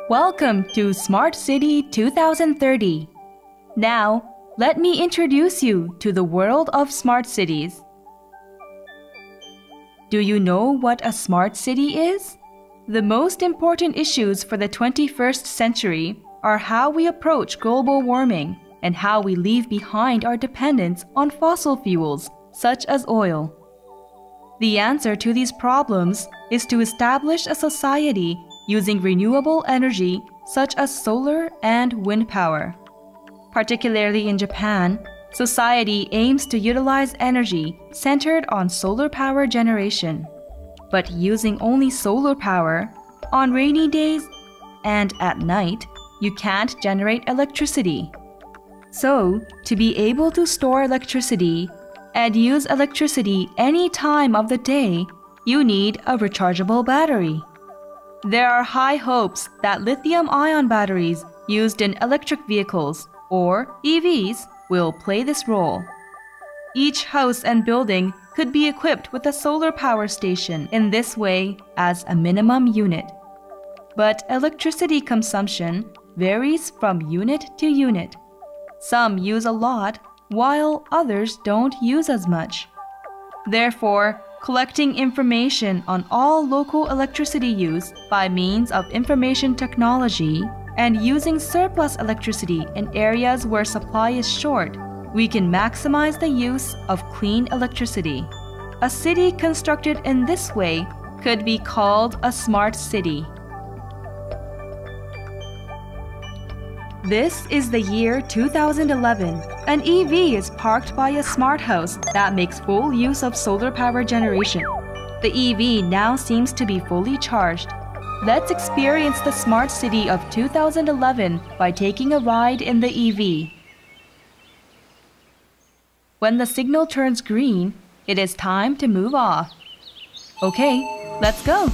Welcome to Smart City 2030. Now, let me introduce you to the world of smart cities. Do you know what a smart city is? The most important issues for the 21st century are how we approach global warming and how we leave behind our dependence on fossil fuels, such as oil. The answer to these problems is to establish a society using renewable energy such as solar and wind power. Particularly in Japan, society aims to utilize energy centered on solar power generation. But using only solar power, on rainy days and at night, you can't generate electricity. So, to be able to store electricity and use electricity any time of the day, you need a rechargeable battery. There are high hopes that lithium-ion batteries used in electric vehicles, or EVs, will play this role. Each house and building could be equipped with a solar power station in this way as a minimum unit. But electricity consumption varies from unit to unit. Some use a lot, while others don't use as much. Therefore, collecting information on all local electricity use by means of information technology and using surplus electricity in areas where supply is short, we can maximize the use of clean electricity. A city constructed in this way could be called a smart city. This is the year 2011. An EV is parked by a smart house that makes full use of solar power generation. The EV now seems to be fully charged. Let's experience the smart city of 2011 by taking a ride in the EV. When the signal turns green, it is time to move off. Okay, let's go.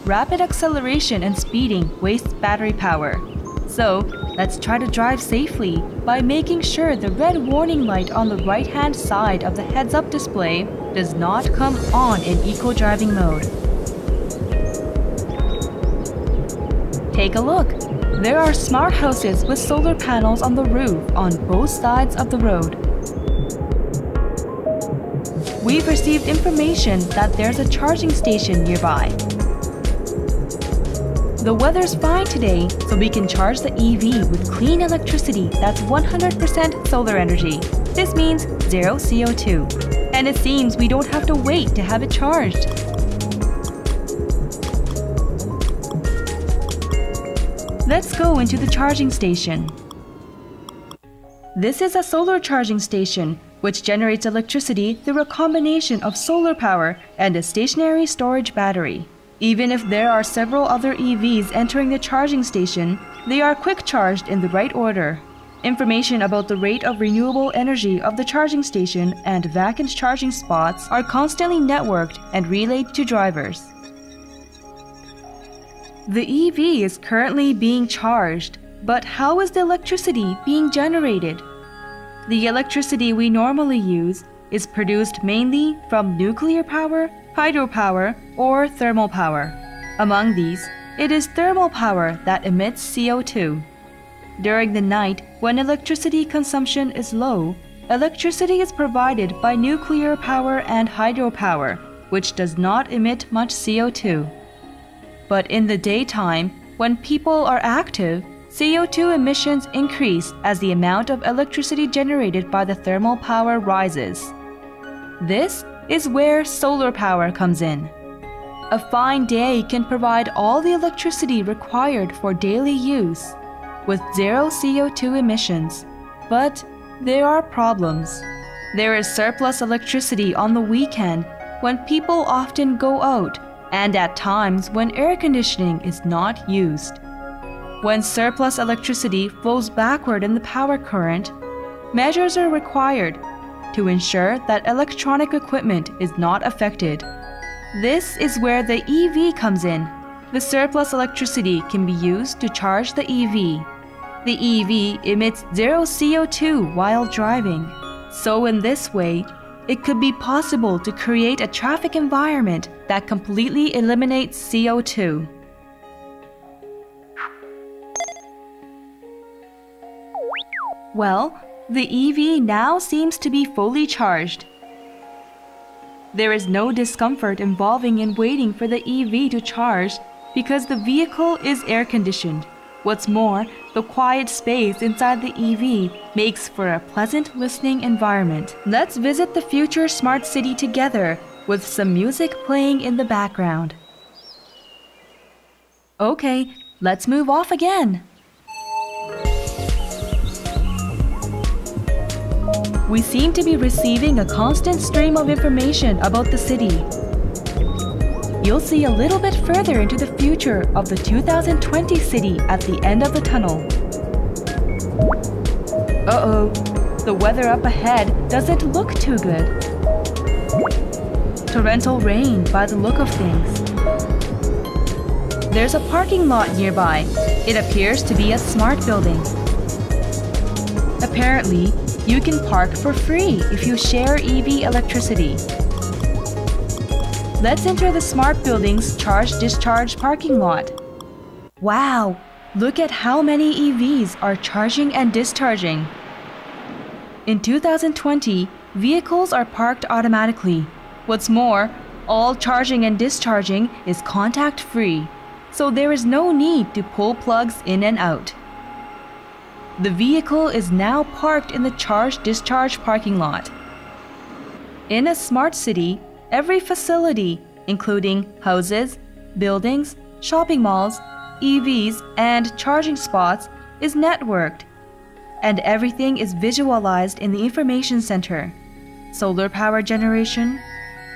Rapid acceleration and speeding wastes battery power. So, let's try to drive safely by making sure the red warning light on the right-hand side of the heads-up display does not come on in eco-driving mode. Take a look. There are smart houses with solar panels on the roof on both sides of the road. We've received information that there's a charging station nearby. The weather's fine today, so we can charge the EV with clean electricity that's 100% solar energy. This means zero CO2. And it seems we don't have to wait to have it charged. Let's go into the charging station. This is a solar charging station, which generates electricity through a combination of solar power and a stationary storage battery. Even if there are several other EVs entering the charging station, they are quick charged in the right order. Information about the rate of renewable energy of the charging station and vacant charging spots are constantly networked and relayed to drivers. The EV is currently being charged, but how is the electricity being generated? The electricity we normally use is produced mainly from nuclear power, hydropower, or thermal power. Among these, it is thermal power that emits CO2. During the night, when electricity consumption is low, electricity is provided by nuclear power and hydropower, which does not emit much CO2. But in the daytime, when people are active, CO2 emissions increase as the amount of electricity generated by the thermal power rises. This is where solar power comes in. A fine day can provide all the electricity required for daily use, with zero CO2 emissions. But there are problems. There is surplus electricity on the weekend when people often go out, and at times when air conditioning is not used. When surplus electricity flows backward in the power current, measures are required to ensure that electronic equipment is not affected. This is where the EV comes in. The surplus electricity can be used to charge the EV. The EV emits zero CO2 while driving. So in this way, it could be possible to create a traffic environment that completely eliminates CO2. Well, the EV now seems to be fully charged. There is no discomfort involving in waiting for the EV to charge because the vehicle is air-conditioned. What's more, the quiet space inside the EV makes for a pleasant listening environment. Let's visit the future smart city together with some music playing in the background. Okay, let's move off again. We seem to be receiving a constant stream of information about the city. You'll see a little bit further into the future of the 2020 city at the end of the tunnel. Uh-oh, the weather up ahead doesn't look too good. Torrential rain by the look of things. There's a parking lot nearby. It appears to be a smart building. Apparently, you can park for free if you share EV electricity. Let's enter the smart building's charge-discharge parking lot. Wow, look at how many EVs are charging and discharging. In 2020, vehicles are parked automatically. What's more, all charging and discharging is contact-free, so there is no need to pull plugs in and out. The vehicle is now parked in the charge-discharge parking lot. In a smart city, every facility, including houses, buildings, shopping malls, EVs, and charging spots, is networked, and everything is visualized in the information center. Solar power generation,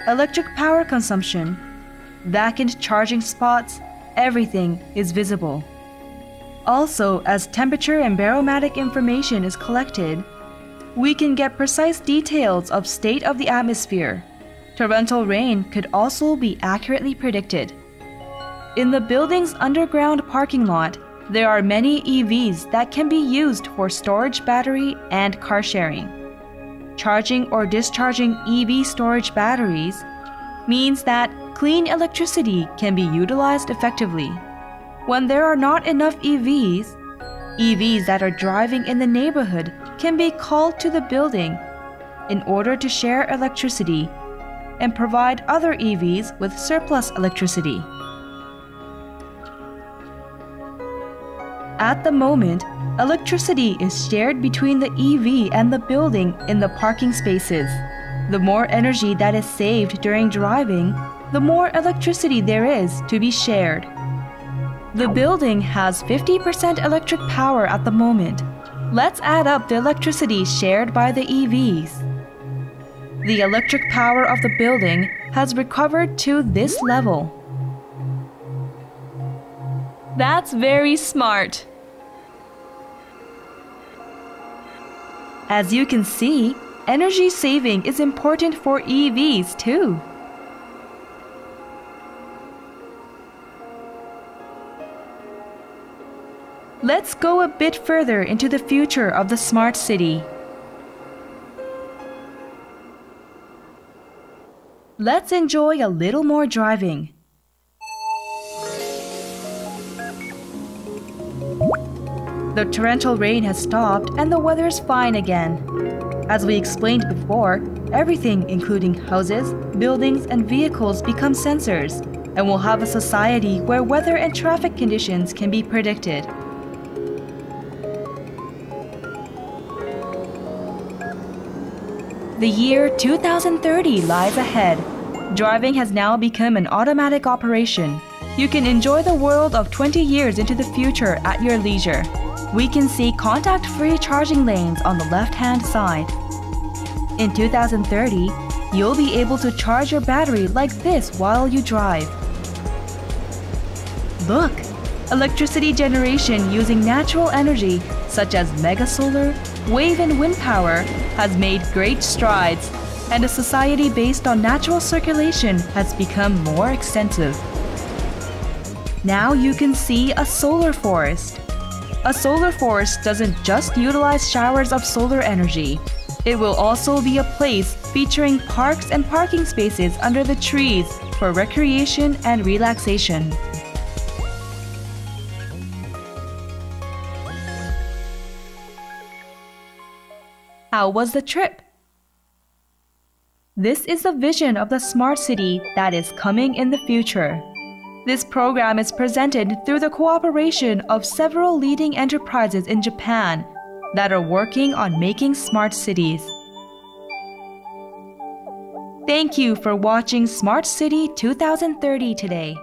electric power consumption, vacant charging spots, everything is visible. Also, as temperature and barometric information is collected, we can get precise details of state of the atmosphere. Torrential rain could also be accurately predicted. In the building's underground parking lot, there are many EVs that can be used for storage battery and car sharing. Charging or discharging EV storage batteries means that clean electricity can be utilized effectively. When there are not enough EVs that are driving in the neighborhood can be called to the building in order to share electricity and provide other EVs with surplus electricity. At the moment, electricity is shared between the EV and the building in the parking spaces. The more energy that is saved during driving, the more electricity there is to be shared. The building has 50% electric power at the moment. Let's add up the electricity shared by the EVs. The electric power of the building has recovered to this level. That's very smart. As you can see, energy saving is important for EVs too. Let's go a bit further into the future of the smart city. Let's enjoy a little more driving. The torrential rain has stopped and the weather's fine again. As we explained before, everything including houses, buildings, and vehicles become sensors, and we'll have a society where weather and traffic conditions can be predicted. The year 2030 lies ahead. Driving has now become an automatic operation. You can enjoy the world of 20 years into the future at your leisure. We can see contact-free charging lanes on the left-hand side. In 2030, you'll be able to charge your battery like this while you drive. Look! Electricity generation using natural energy such as megasolar, wave and wind power has made great strides, and a society based on natural circulation has become more extensive. Now you can see a solar forest. A solar forest doesn't just utilize showers of solar energy. It will also be a place featuring parks and parking spaces under the trees for recreation and relaxation. How was the trip? This is the vision of the smart city that is coming in the future. This program is presented through the cooperation of several leading enterprises in Japan that are working on making smart cities. Thank you for watching Smart City 2030 today.